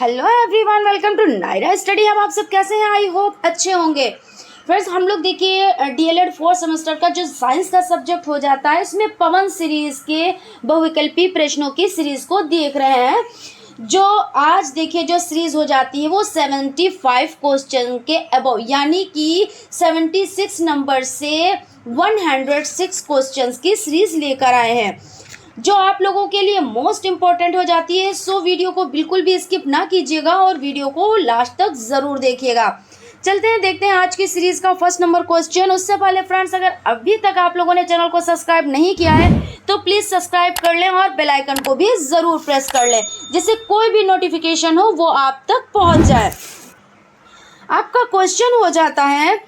Hello everyone, welcome to Naira study hub. आप सब कैसे हैं? आई होप अच्छे होंगे। फ्रेंड्स, हम लोग देखिए डीएलएड 4 सेमेस्टर का जो साइंस का सब्जेक्ट हो जाता है, इसमें पवन सीरीज के बहुविकल्पी प्रश्नों की सीरीज को देख रहे हैं। जो आज देखिए जो सीरीज हो जाती है वो 75 क्वेश्चन के अबव, यानी कि 76 नंबर से 106 क्वेश्चंस की सीरीज लेकर आए हैं, जो आप लोगों के लिए मोस्ट इम्पॉर्टेंट हो जाती है। सो वीडियो को बिल्कुल भी स्किप ना कीजिएगा और वीडियो को लास्ट तक ज़रूर देखिएगा। चलते हैं, देखते हैं आज की सीरीज़ का फर्स्ट नंबर क्वेश्चन। उससे पहले फ्रेंड्स, अगर अभी तक आप लोगों ने चैनल को सब्सक्राइब नहीं किया है तो प्लीज़ सब्सक्राइब कर लें और बेल आइकन को भी ज़रूर प्रेस कर लें, जिससे कोई भी नोटिफिकेशन हो वो आप तक पहुँच जाए। आपका क्वेश्चन हो जाता है,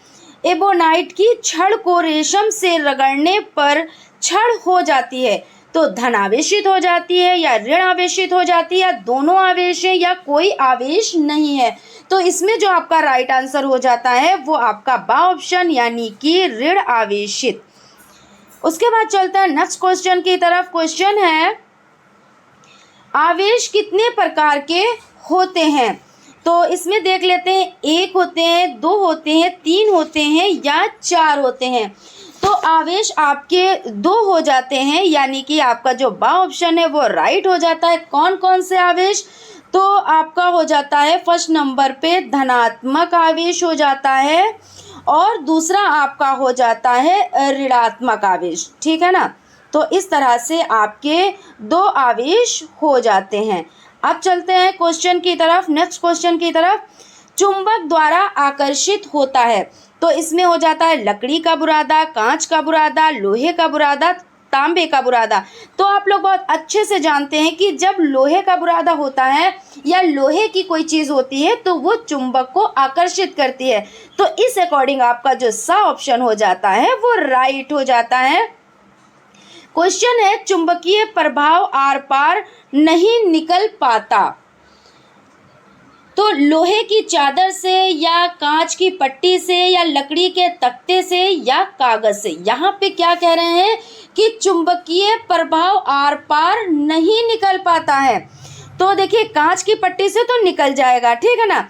एबोनाइट की छड़ को रेशम से रगड़ने पर छड़ हो जाती है तो धन आवेशित हो जाती है या ऋण आवेशित हो जाती है, या दोनों आवेश है या कोई आवेश नहीं है। तो इसमें जो आपका राइट आंसर हो जाता है वो आपका बा ऑप्शन, यानी कि ऋण आवेशित। उसके बाद चलता है नेक्स्ट क्वेश्चन की तरफ। क्वेश्चन है, आवेश कितने प्रकार के होते हैं? तो इसमें देख लेते हैं, 1 होते हैं, 2 होते हैं, 3 होते हैं या 4 होते हैं। तो आवेश आपके 2 हो जाते हैं, यानी कि आपका जो बा ऑप्शन है वो राइट हो जाता है। कौन कौन से आवेश? तो आपका हो जाता है फर्स्ट नंबर पे धनात्मक आवेश हो जाता है और दूसरा आपका हो जाता है ऋणात्मक आवेश। ठीक है ना? तो इस तरह से आपके 2 आवेश हो जाते हैं। अब चलते हैं क्वेश्चन की तरफ, नेक्स्ट क्वेश्चन की तरफ। चुंबक द्वारा आकर्षित होता है तो इसमें हो जाता है लकड़ी का बुरादा, कांच का बुरादा, लोहे का बुरादा, तांबे का बुरादा। तो आप लोग बहुत अच्छे से जानते हैं कि जब लोहे का बुरादा होता है या लोहे की कोई चीज़ होती है तो वो चुंबक को आकर्षित करती है। तो इस अकॉर्डिंग आपका जो सा ऑप्शन हो जाता है वो राइट हो जाता है। क्वेश्चन है, चुंबकीय प्रभाव आर पार नहीं निकल पाता तो लोहे की चादर से या कांच की पट्टी से या लकड़ी के तख्ते से या कागज से। यहाँ पे क्या कह रहे हैं कि चुंबकीय प्रभाव आर पार नहीं निकल पाता है। तो देखिए, कांच की पट्टी से तो निकल जाएगा, ठीक है ना,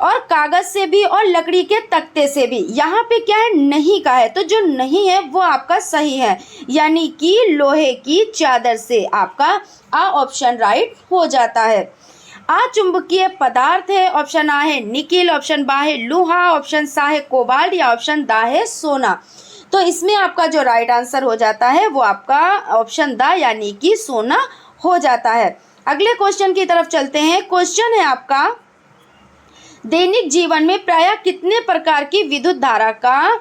और कागज से भी और लकड़ी के तख्ते से भी। यहाँ पे क्या है, नहीं का है, तो जो नहीं है वो आपका सही है, यानी कि लोहे की चादर से आपका आ ऑप्शन राइट हो जाता है। अचुंबकीय पदार्थ है, ऑप्शन आ है निकिल, ऑप्शन बा है लोहा, ऑप्शन सा है कोबाल्ट या ऑप्शन दा है सोना। तो इसमें आपका जो राइट आंसर हो जाता है वो आपका ऑप्शन दा, यानी कि सोना हो जाता है। अगले क्वेश्चन की तरफ चलते हैं। क्वेश्चन है आपका, दैनिक जीवन में प्रायः कितने प्रकार की विद्युत धारा का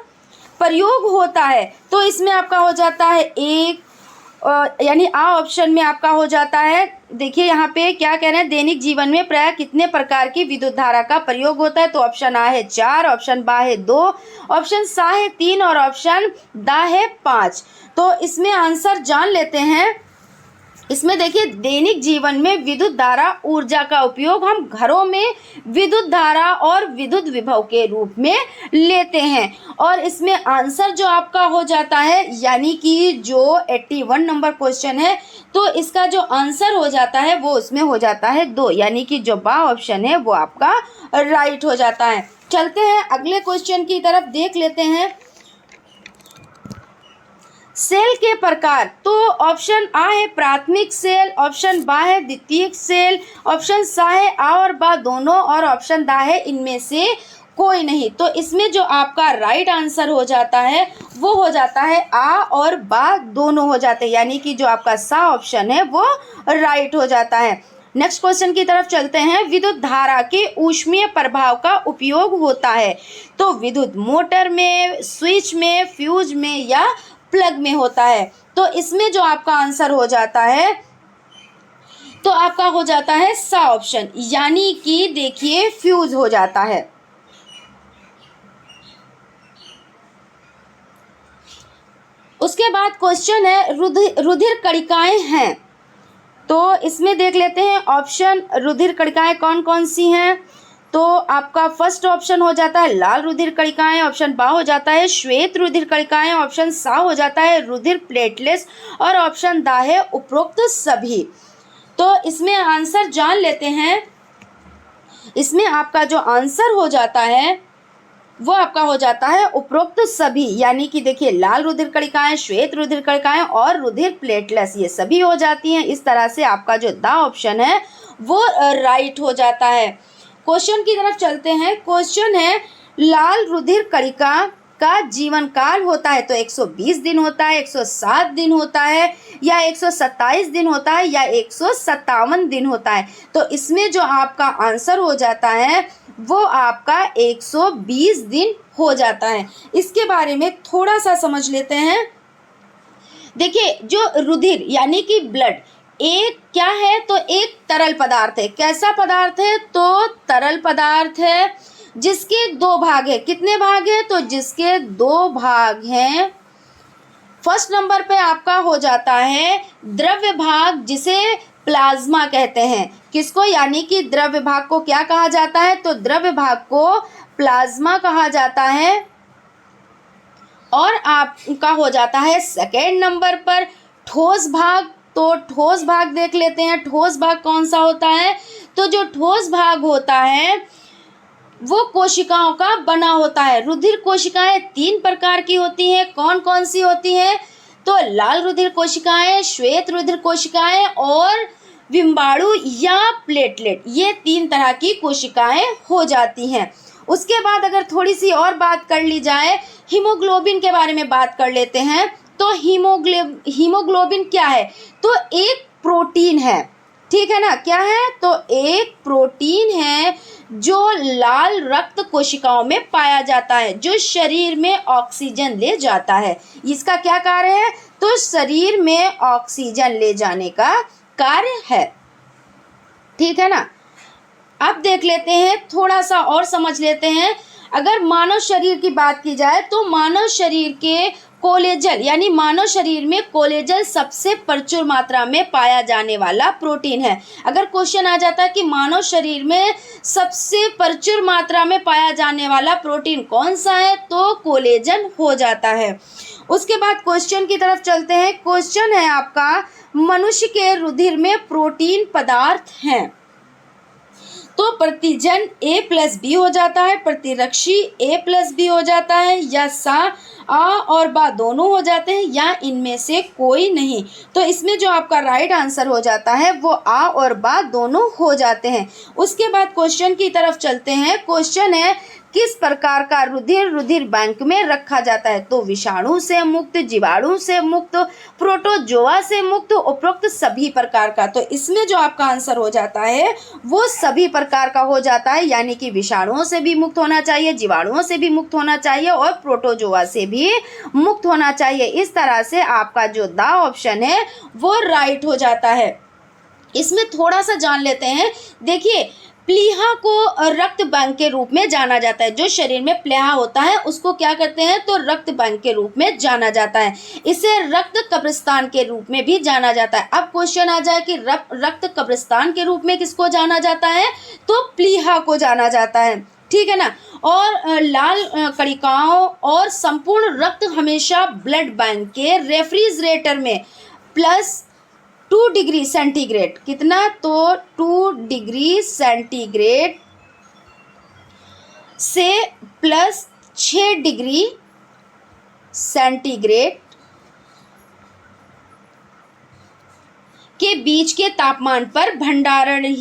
प्रयोग होता है? तो इसमें आपका हो जाता है 1, यानी आ ऑप्शन में आपका हो जाता है। देखिए यहाँ पे क्या कह रहे हैं, दैनिक जीवन में प्रायः कितने प्रकार की विद्युत धारा का प्रयोग होता है? तो ऑप्शन आ है 4, ऑप्शन बा है 2, ऑप्शन सा है 3 और ऑप्शन दा है 5। तो इसमें आंसर जान लेते हैं। इसमें देखिए, दैनिक जीवन में विद्युत धारा ऊर्जा का उपयोग हम घरों में विद्युत धारा और विद्युत विभव के रूप में लेते हैं, और इसमें आंसर जो आपका हो जाता है, यानी कि जो 81 नंबर क्वेश्चन है, तो इसका जो आंसर हो जाता है वो उसमें हो जाता है 2, यानी कि जो बा ऑप्शन है वो आपका राइट हो जाता है। चलते हैं अगले क्वेश्चन की तरफ, देख लेते हैं। सेल के प्रकार, तो ऑप्शन आ है प्राथमिक सेल, ऑप्शन बा है द्वितीयक सेल, ऑप्शन सा है आ और बा दोनों, और ऑप्शन दा है इनमें से कोई नहीं। तो इसमें जो आपका राइट आंसर हो जाता है वो हो जाता है आ और बा दोनों हो जाते हैं, यानी कि जो आपका सा ऑप्शन है वो राइट हो जाता है। नेक्स्ट क्वेश्चन की तरफ चलते हैं। विद्युत धारा के ऊष्मीय प्रभाव का उपयोग होता है तो विद्युत मोटर में, स्विच में, फ्यूज में या प्लग में होता है। तो इसमें जो आपका आंसर हो जाता है तो आपका हो जाता है सा ऑप्शन, यानी कि देखिए फ्यूज हो जाता है। उसके बाद क्वेश्चन है, रुधिर कणिकाएं हैं, तो इसमें देख लेते हैं ऑप्शन रुधिर कणिकाएं कौन कौन सी हैं। तो आपका फर्स्ट ऑप्शन हो जाता है लाल रुधिर कणिकाएं, ऑप्शन बा हो जाता है श्वेत रुधिर कणिकाएं, ऑप्शन सा हो जाता है रुधिर प्लेटलेट्स और ऑप्शन दा है उपरोक्त सभी। तो इसमें आंसर जान लेते हैं। इसमें आपका जो आंसर हो जाता है वो आपका हो जाता है उपरोक्त सभी, यानी कि देखिए लाल रुधिर कणिकाएं, श्वेत रुधिर कणिकाएं और रुधिर प्लेटलेट्स ये सभी हो जाती हैं। इस तरह से आपका जो द ऑप्शन है वो राइट हो जाता है। क्वेश्चन की तरफ चलते हैं। क्वेश्चन है लाल रुधिर कणिका का जीवन काल होता है तो 120 दिन होता है, 107 दिन होता है, या 127 दिन होता है, या 157 दिन होता है। तो इसमें जो आपका आंसर हो जाता है वो आपका 120 दिन हो जाता है। इसके बारे में थोड़ा सा समझ लेते हैं। देखिए जो रुधिर यानी कि ब्लड एक क्या है, तो एक तरल पदार्थ है। कैसा पदार्थ है, तो तरल पदार्थ है जिसके दो भाग है। कितने भाग हैं, तो जिसके दो भाग हैं। फर्स्ट नंबर पे आपका हो जाता है द्रव्य भाग, जिसे प्लाज्मा कहते हैं। किसको, यानी कि द्रव्य भाग को क्या कहा जाता है, तो द्रव्य भाग को प्लाज्मा कहा जाता है। और आपका हो जाता है सेकेंड नंबर पर ठोस भाग। तो ठोस भाग देख लेते हैं। ठोस भाग कौन सा होता है, तो जो ठोस भाग होता है वो कोशिकाओं का बना होता है। रुधिर कोशिकाएं 3 प्रकार की होती हैं। कौन कौन सी होती हैं, तो लाल रुधिर कोशिकाएं, श्वेत रुधिर कोशिकाएं और विम्बाणु या प्लेटलेट, ये 3 तरह की कोशिकाएं हो जाती हैं। उसके बाद अगर थोड़ी सी और बात कर ली जाए, हीमोग्लोबिन के बारे में बात कर लेते हैं। तो हीमोग्लोबिन क्या है, तो एक प्रोटीन है, ठीक है ना। क्या है, तो एक प्रोटीन है जो लाल रक्त कोशिकाओं में पाया जाता है, जो शरीर में ऑक्सीजन ले जाता है। इसका क्या कार्य है, तो शरीर में ऑक्सीजन ले जाने का कार्य है, ठीक है ना। अब देख लेते हैं, थोड़ा सा और समझ लेते हैं। अगर मानव शरीर की बात की जाए तो मानव शरीर के कोलेजन यानी मानव शरीर में कोलेजन सबसे प्रचुर मात्रा में पाया जाने वाला प्रोटीन है। अगर क्वेश्चन आ जाता है कि मानव शरीर में सबसे प्रचुर मात्रा में पाया जाने वाला प्रोटीन कौन सा है, तो कोलेजन हो जाता है। उसके बाद क्वेश्चन की तरफ चलते हैं। क्वेश्चन है आपका मनुष्य के रुधिर में प्रोटीन पदार्थ हैं। तो प्रतिजन A+B हो जाता है, प्रतिरक्षी A+B हो जाता है, या सा आ और बा दोनों हो जाते हैं, या इनमें से कोई नहीं। तो इसमें जो आपका राइट आंसर हो जाता है वो आ और बा दोनों हो जाते हैं। उसके बाद क्वेश्चन की तरफ चलते हैं। क्वेश्चन है किस प्रकार का रुधिर बैंक में रखा जाता है, तो विषाणु से मुक्त, जीवाणु से मुक्त, प्रोटोजोआ से मुक्त, उपरोक्त सभी प्रकार का। तो इसमें जो आपका आंसर हो जाता है वो सभी प्रकार का हो जाता है, यानी कि विषाणुओं से भी मुक्त होना चाहिए, जीवाणुओं से भी मुक्त होना चाहिए और प्रोटोजोआ से भी मुक्त होना चाहिए। इस तरह से आपका जो द ऑप्शन है वो राइट हो जाता है। इसमें थोड़ा सा जान लेते हैं। देखिए प्लीहा को रक्त बैंक के रूप में जाना जाता है। जो शरीर में प्लीहा होता है उसको क्या करते हैं, तो रक्त बैंक के रूप में जाना जाता है। इसे रक्त कब्रिस्तान के रूप में भी जाना जाता है। अब क्वेश्चन आ जाए कि रक्त कब्रिस्तान के रूप में किसको जाना जाता है, तो प्लीहा को जाना जाता है, ठीक है ना। और लाल कणिकाओं और संपूर्ण रक्त हमेशा ब्लड बैंक के रेफ्रिजरेटर में +2 डिग्री सेंटीग्रेड, कितना, तो 2 डिग्री सेंटीग्रेड से +6 डिग्री सेंटीग्रेड के बीच के तापमान पर भंडारण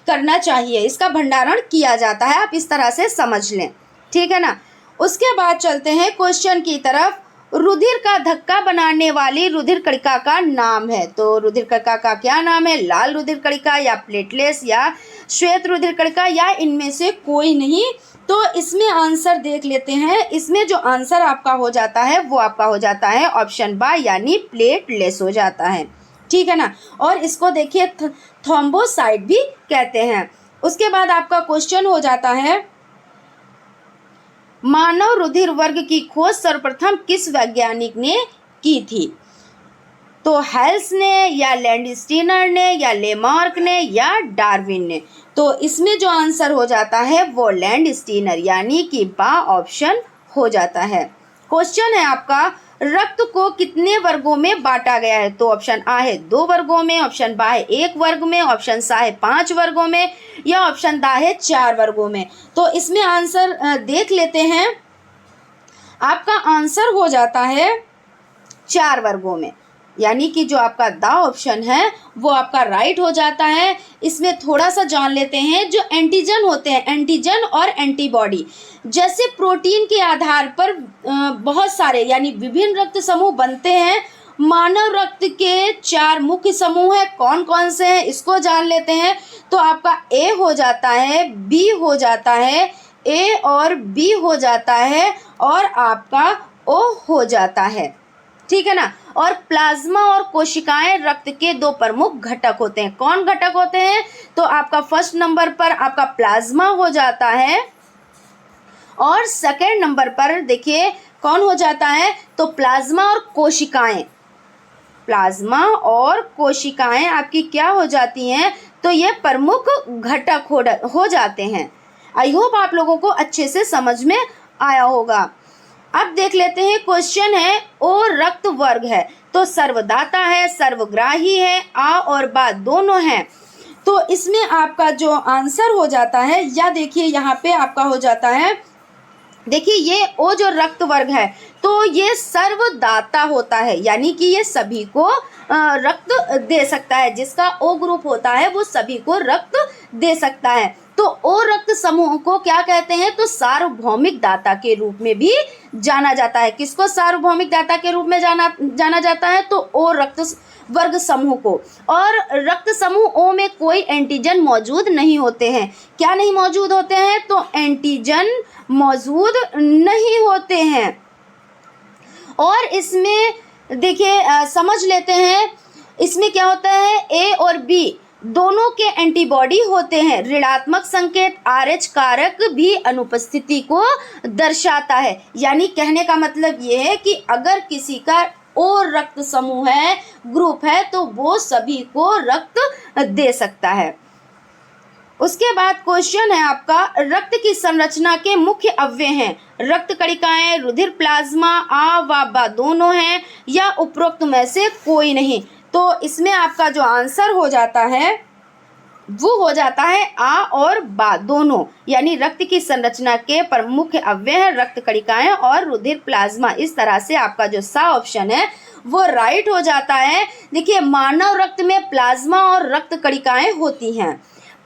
करना चाहिए। इसका भंडारण किया जाता है, आप इस तरह से समझ लें, ठीक है ना। उसके बाद चलते हैं क्वेश्चन की तरफ। रुधिर का धक्का बनाने वाली रुधिर कणिका का नाम है। तो रुधिर कणिका का क्या नाम है, लाल रुधिर कणिका, या प्लेटलेट्स, या श्वेत रुधिर कणिका, या इनमें से कोई नहीं। तो इसमें आंसर देख लेते हैं। इसमें जो आंसर आपका हो जाता है वो आपका हो जाता है ऑप्शन बा, यानी प्लेटलेट्स हो जाता है, ठीक है ना। और इसको देखिए थ्रोम्बोसाइट भी कहते हैं। उसके बाद आपका क्वेश्चन हो जाता है मानव रुधिर वर्ग की खोज सर्वप्रथम किस वैज्ञानिक ने की थी, तो हेल्स ने, या लैंडस्टीनर ने, या लेमार्क ने, या डार्विन ने। तो इसमें जो आंसर हो जाता है वो लैंडस्टीनर, यानी कि बा ऑप्शन हो जाता है। क्वेश्चन है आपका रक्त को कितने वर्गों में बांटा गया है? तो ऑप्शन आ है 2 वर्गों में, ऑप्शन बा है 1 वर्ग में, ऑप्शन सा है 5 वर्गों में, या ऑप्शन दा है 4 वर्गों में। तो इसमें आंसर देख लेते हैं। आपका आंसर हो जाता है 4 वर्गों में, यानी कि जो आपका दा ऑप्शन है वो आपका राइट हो जाता है। इसमें थोड़ा सा जान लेते हैं, जो एंटीजन होते हैं, एंटीजन और एंटीबॉडी, जैसे प्रोटीन के आधार पर बहुत सारे यानी विभिन्न रक्त समूह बनते हैं। मानव रक्त के 4 मुख्य समूह हैं, कौन कौन से हैं इसको जान लेते हैं। तो आपका ए हो जाता है, बी हो जाता है, ए और बी हो जाता है, और आपका ओ हो जाता है, ठीक है ना। और प्लाज्मा और कोशिकाएं रक्त के 2 प्रमुख घटक होते हैं। कौन घटक होते हैं? तो आपका फर्स्ट नंबर पर आपका प्लाज्मा हो जाता है, और सेकंड नंबर पर देखिए कौन हो जाता है? तो प्लाज्मा और कोशिकाएं, प्लाज्मा और कोशिकाएं आपकी क्या हो जाती हैं? तो ये प्रमुख घटक हो जाते हैं। आई होप आप लोगों को अच्छे से समझ में आया होगा। अब देख लेते हैं, क्वेश्चन है ओ रक्त वर्ग है, तो सर्वदाता है, सर्वग्राही है, आ और बा दोनों हैं। तो इसमें आपका जो आंसर हो जाता है, या देखिए यहाँ पे आपका हो जाता है, देखिए ये ओ जो रक्त वर्ग है तो ये सर्वदाता होता है, यानी कि ये सभी को रक्त दे सकता है। जिसका ओ ग्रुप होता है वो सभी को रक्त दे सकता है। तो ओ रक्त समूह को क्या कहते हैं? तो सार्वभौमिक दाता के रूप में भी जाना जाता है। किसको सार्वभौमिक दाता के रूप में जाना जाता है? तो ओ रक्त वर्ग समूह को। और रक्त समूह ओ में कोई एंटीजन मौजूद नहीं होते हैं। क्या नहीं मौजूद होते हैं? तो एंटीजन मौजूद नहीं होते हैं। और इसमें देखिए समझ लेते हैं, इसमें क्या होता है, ए और बी दोनों के एंटीबॉडी होते हैं। ऋणात्मक संकेत RH कारक भी अनुपस्थिति को दर्शाता है। यानी कहने का मतलब ये है कि अगर किसी का ओ रक्त समूह है, ग्रुप है, तो वो सभी को रक्त दे सकता है। उसके बाद क्वेश्चन है आपका, रक्त की संरचना के मुख्य अवयव हैं। रक्त कणिकाएं, रुधिर, प्लाज्मा, आ व बा दोनों हैं, या उपरोक्त में से कोई नहीं। तो इसमें आपका जो आंसर हो जाता है वो हो जाता है आ और बा दोनों, यानी रक्त की संरचना के प्रमुख अवयव है रक्त कणिकाएं और रुधिर, प्लाज्मा। इस तरह से आपका जो सा ऑप्शन है वो राइट हो जाता है। देखिए मानव रक्त में प्लाज्मा और रक्त कणिकाएं होती हैं।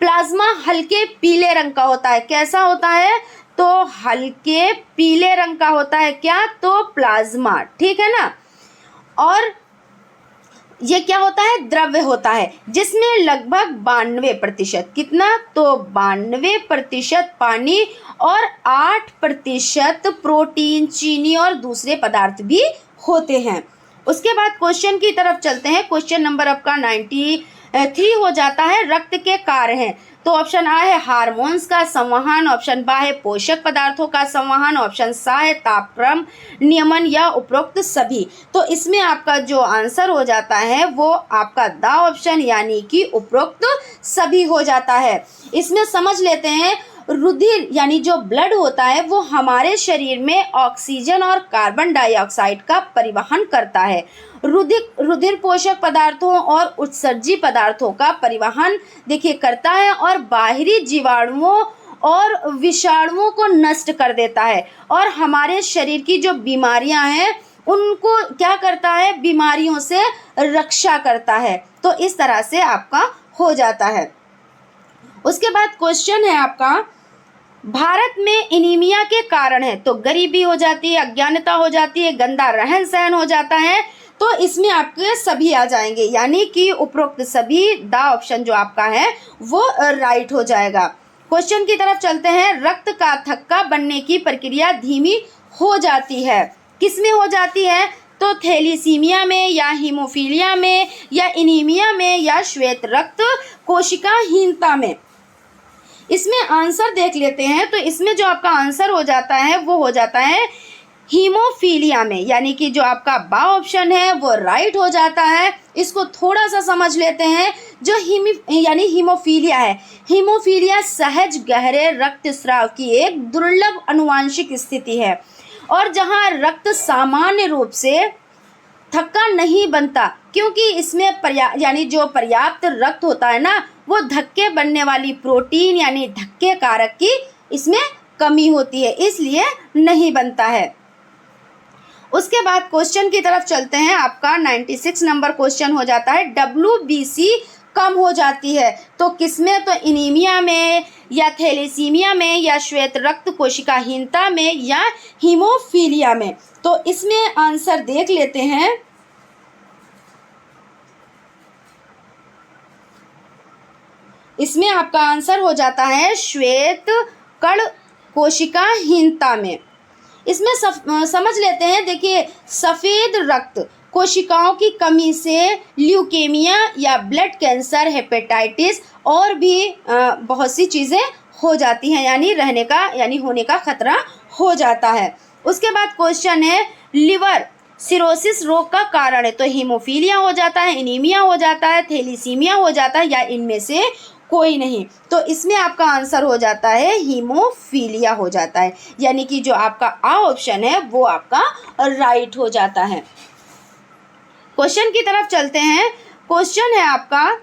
प्लाज्मा हल्के पीले रंग का होता है। कैसा होता है? तो हल्के पीले रंग का होता है। क्या? तो प्लाज्मा, ठीक है ना। और ये क्या होता है? द्रव्य होता है, जिसमें लगभग 92%, कितना? तो 92% पानी और 8% प्रोटीन, चीनी और दूसरे पदार्थ भी होते हैं। उसके बाद क्वेश्चन की तरफ चलते हैं। क्वेश्चन नंबर आपका 93 हो जाता है, रक्त के कार्य हैं। तो ऑप्शन आ है हार्मोन्स का संवहन, ऑप्शन बा है पोषक पदार्थों का संवहन, ऑप्शन सा है तापक्रम नियमन, या उपरोक्त सभी। तो इसमें आपका जो आंसर हो जाता है वो आपका दा ऑप्शन, यानी कि उपरोक्त सभी हो जाता है। इसमें समझ लेते हैं, रुधिर यानी जो ब्लड होता है वो हमारे शरीर में ऑक्सीजन और कार्बन डाइऑक्साइड का परिवहन करता है। रुधिर पोषक पदार्थों और उत्सर्जी पदार्थों का परिवहन देखिए करता है, और बाहरी जीवाणुओं और विषाणुओं को नष्ट कर देता है, और हमारे शरीर की जो बीमारियां हैं उनको क्या करता है? बीमारियों से रक्षा करता है। तो इस तरह से आपका हो जाता है। उसके बाद क्वेश्चन है आपका, भारत में एनीमिया के कारण है। तो गरीबी हो जाती है, अज्ञानता हो जाती है, गंदा रहन सहन हो जाता है। तो इसमें आपके सभी आ जाएंगे, यानी कि उपरोक्त सभी, दा ऑप्शन जो आपका है वो राइट हो जाएगा। क्वेश्चन की तरफ चलते हैं। रक्त का थक्का बनने की प्रक्रिया धीमी हो जाती है। किसमें हो जाती है? तो थैलीसीमिया में, या हीमोफीलिया में, या एनीमिया में, या श्वेत रक्त कोशिकाहीनता में। इसमें आंसर देख लेते हैं। तो इसमें जो आपका आंसर हो जाता है वो हो जाता है हीमोफीलिया में, यानी कि जो आपका बा ऑप्शन है वो राइट हो जाता है। इसको थोड़ा सा समझ लेते हैं। जो यानी हीमोफीलिया है, हीमोफीलिया सहज गहरे रक्तस्राव की एक दुर्लभ आनुवांशिक स्थिति है, और जहाँ रक्त सामान्य रूप से थक्का नहीं बनता, क्योंकि इसमें यानी जो पर्याप्त रक्त होता है ना, वो धक्के बनने वाली प्रोटीन यानी धक्के कारक की इसमें कमी होती है, इसलिए नहीं बनता है। उसके बाद क्वेश्चन की तरफ चलते हैं। आपका 96 नंबर क्वेश्चन हो जाता है, WBC कम हो जाती है तो किसमें? तो एनीमिया में, या थैलेसीमिया में, या श्वेत रक्त कोशिकाहीनता में, या हीमोफीलिया में। तो इसमें आंसर देख लेते हैं। इसमें आपका आंसर हो जाता है श्वेत कण कोशिकाहीनता में। इसमें समझ लेते हैं। देखिए, सफ़ेद रक्त कोशिकाओं की कमी से ल्यूकेमिया या ब्लड कैंसर, हेपेटाइटिस और भी बहुत सी चीज़ें हो जाती हैं, यानी होने का खतरा हो जाता है। उसके बाद क्वेश्चन है, लिवर सिरोसिस रोग का कारण है तो हीमोफीलिया हो जाता है, एनीमिया हो जाता है, थैलेसीमिया हो जाता है, या इनमें से कोई नहीं। तो इसमें आपका आंसर हो जाता है हीमोफीलिया हो जाता है, यानी कि जो आपका आ ऑप्शन है वो आपका राइट हो जाता है। क्वेश्चन की तरफ चलते हैं। क्वेश्चन है आपका,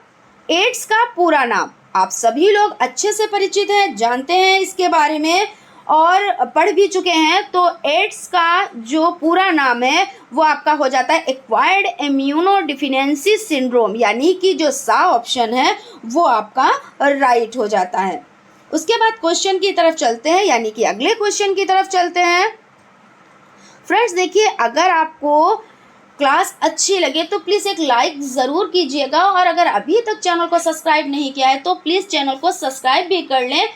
एड्स का पूरा नाम। आप सभी लोग अच्छे से परिचित हैं, जानते हैं इसके बारे में और पढ़ भी चुके हैं। तो एड्स का जो पूरा नाम है वो आपका हो जाता है एक्वायर्ड इम्यूनोडिफिशियेंसी सिंड्रोम, यानी कि जो सा ऑप्शन है वो आपका राइट हो जाता है। उसके बाद क्वेश्चन की तरफ चलते हैं, यानी कि अगले क्वेश्चन की तरफ चलते हैं। फ्रेंड्स देखिए, अगर आपको क्लास अच्छी लगे तो प्लीज़ एक लाइक ज़रूर कीजिएगा, और अगर अभी तक चैनल को सब्सक्राइब नहीं किया है तो प्लीज़ चैनल को सब्सक्राइब भी कर लें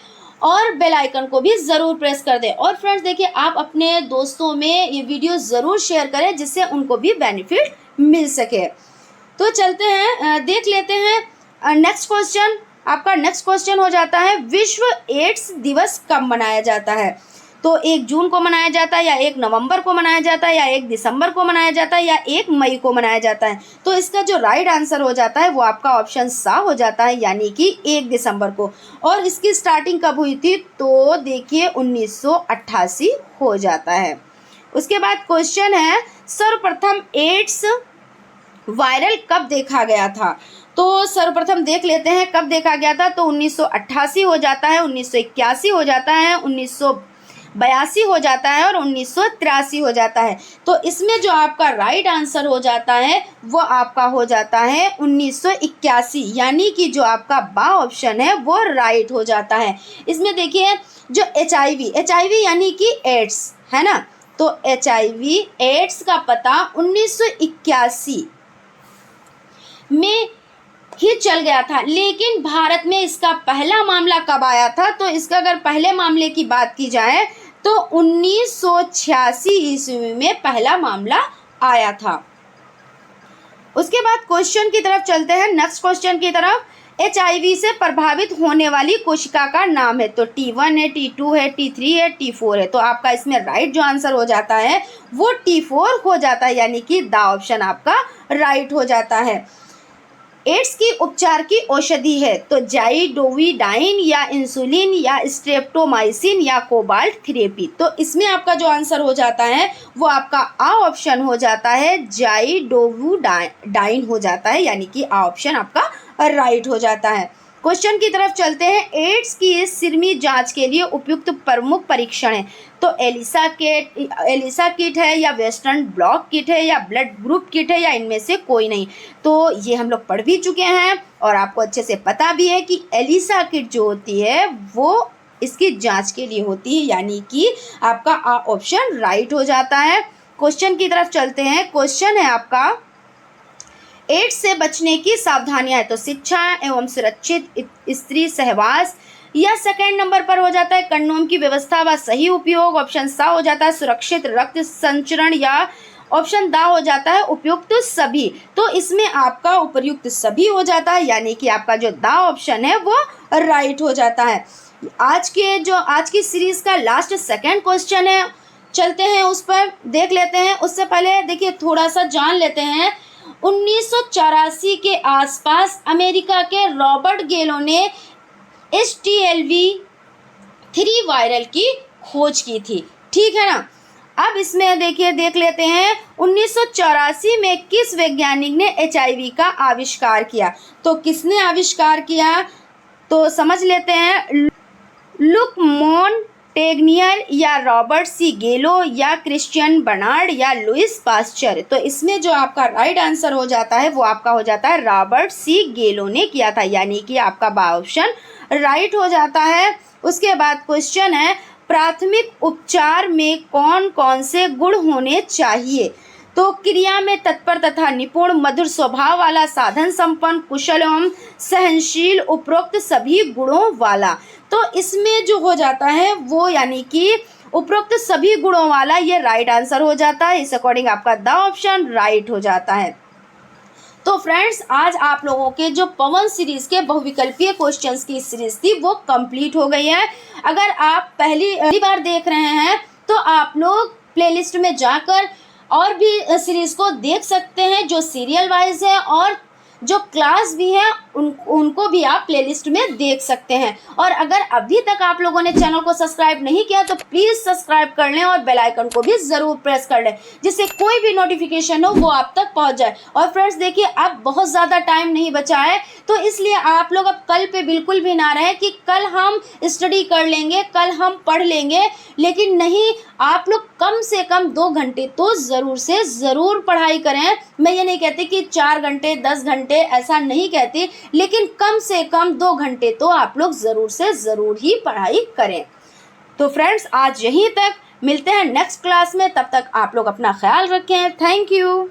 और बेल आइकन को भी ज़रूर प्रेस कर दें। और फ्रेंड्स देखिए, आप अपने दोस्तों में ये वीडियो ज़रूर शेयर करें जिससे उनको भी बेनिफिट मिल सके। तो चलते हैं, देख लेते हैं नेक्स्ट क्वेश्चन। आपका नेक्स्ट क्वेश्चन हो जाता है, विश्व एड्स दिवस कब मनाया जाता है? तो 1 जून को मनाया जाता है, या 1 नवंबर को मनाया जाता है, या 1 दिसंबर को मनाया जाता है, या 1 मई को मनाया जाता है? तो इसका जो राइट आंसर हो जाता है वो आपका ऑप्शन सा हो जाता है, यानी कि 1 दिसंबर को। और इसकी स्टार्टिंग कब हुई थी? तो देखिए 1988 हो जाता है। उसके बाद क्वेश्चन है, सर्वप्रथम एड्स वायरल कब देखा गया था? तो सर्वप्रथम देख लेते हैं कब देखा गया था। तो 1988 हो जाता है, 1981 हो जाता है, 1982 हो जाता है, और 1983 हो जाता है। तो इसमें जो आपका राइट आंसर हो जाता है वो आपका हो जाता है 1981, यानी कि जो आपका बा ऑप्शन है वो राइट हो जाता है। इसमें देखिए, जो HIV यानी कि एड्स है ना, तो HIV एड्स का पता 1981 में ही चल गया था, लेकिन भारत में इसका पहला मामला कब आया था? तो इसका अगर पहले मामले की बात की जाए तो 1986 ईस्वी में पहला मामला आया था। उसके बाद क्वेश्चन की तरफ चलते हैं, नेक्स्ट क्वेश्चन की तरफ। HIV से प्रभावित होने वाली कोशिका का नाम है। तो T1 है, T2 है, T3 है, T4 है। तो आपका इसमें राइट जो आंसर हो जाता है वो T4 हो जाता है, यानी कि द ऑप्शन आपका राइट हो जाता है। एड्स की उपचार की औषधि है तो जाइडोविडाइन, या इंसुलिन, या स्ट्रेप्टोमाइसिन, या कोबाल्ट थेरेपी। तो इसमें आपका जो आंसर हो जाता है वो आपका आ ऑप्शन हो जाता है, जाइडोविडाइन हो जाता है, यानी कि आ ऑप्शन आपका राइट हो जाता है। क्वेश्चन की तरफ चलते हैं। एड्स की सिरमी जांच के लिए उपयुक्त प्रमुख परीक्षण है। तो एलिसा किट है, या वेस्टर्न ब्लॉट किट है, या ब्लड ग्रुप किट है, या इनमें से कोई नहीं। तो ये हम लोग पढ़ भी चुके हैं और आपको अच्छे से पता भी है कि एलिसा किट जो होती है वो इसकी जांच के लिए होती है, यानी कि आपका आ ऑप्शन राइट हो जाता है। क्वेश्चन की तरफ चलते हैं। क्वेश्चन है आपका, एड्स से बचने की सावधानियां है। तो शिक्षा एवं सुरक्षित स्त्री सहवास, या सेकंड नंबर पर हो जाता है कंडोम की व्यवस्था व सही उपयोग। ऑप्शन सा हो जाता है सुरक्षित रक्त संचरण, या ऑप्शन दा हो जाता है उपयुक्त सभी। तो इसमें आपका उपयुक्त सभी हो जाता है, यानी कि आपका जो दा ऑप्शन है वो राइट हो जाता है। आज की सीरीज का लास्ट सेकंड क्वेश्चन है, चलते हैं उस पर, देख लेते हैं। उससे पहले देखिए थोड़ा सा जान लेते हैं। 1984 के आसपास अमेरिका के रॉबर्ट गेलो ने HTLV-3 वायरल की खोज की थी, ठीक है ना। अब इसमें देखिए देख लेते हैं 1984 में किस वैज्ञानिक ने HIV का आविष्कार किया। तो किसने आविष्कार किया तो समझ लेते हैं। लुक मोंटेग्नियर या रॉबर्ट सी गेलो या क्रिश्चियन बर्नार्ड या लुइस पास्चर। तो इसमें जो आपका राइट आंसर हो जाता है वो आपका हो जाता है रॉबर्ट सी गेलो ने किया था, यानी कि आपका बा ऑप्शन राइट हो जाता है। उसके बाद क्वेश्चन है प्राथमिक उपचार में कौन कौन से गुण होने चाहिए। तो क्रिया में तत्पर तथा निपुण, मधुर स्वभाव वाला, साधन संपन्न, कुशल एवं सहनशील, उपरोक्त सभी गुणों वाला। तो इसमें जो हो जाता है वो यानी कि उपरोक्त सभी गुणों वाला ये राइट आंसर हो जाता है। इस अकॉर्डिंग आपका द ऑप्शन राइट हो जाता है। तो फ्रेंड्स आज आप लोगों के जो पवन सीरीज के बहुविकल्पीय क्वेश्चंस की सीरीज थी वो कंप्लीट हो गई है। अगर आप पहली बार देख रहे हैं तो आप लोग प्लेलिस्ट में जाकर और भी सीरीज को देख सकते हैं जो सीरियल वाइज है, और जो क्लास भी है उनको भी आप प्लेलिस्ट में देख सकते हैं। और अगर अभी तक आप लोगों ने चैनल को सब्सक्राइब नहीं किया तो प्लीज़ सब्सक्राइब कर लें और बेल आइकन को भी ज़रूर प्रेस कर लें, जिससे कोई भी नोटिफिकेशन हो वो आप तक पहुंच जाए। और फ्रेंड्स देखिए अब बहुत ज़्यादा टाइम नहीं बचा है, तो इसलिए आप लोग अब कल पे बिल्कुल भी ना रहें कि कल हम स्टडी कर लेंगे, कल हम पढ़ लेंगे, लेकिन नहीं, आप लोग कम से कम 2 घंटे तो ज़रूर से ज़रूर पढ़ाई करें। मैं ये नहीं कहती कि 4 घंटे 10 घंटे, ऐसा नहीं कहती, लेकिन कम से कम 2 घंटे तो आप लोग ज़रूर से ज़रूर ही पढ़ाई करें। तो फ्रेंड्स आज यहीं तक, मिलते हैं नेक्स्ट क्लास में, तब तक आप लोग अपना ख्याल रखें। Thank you.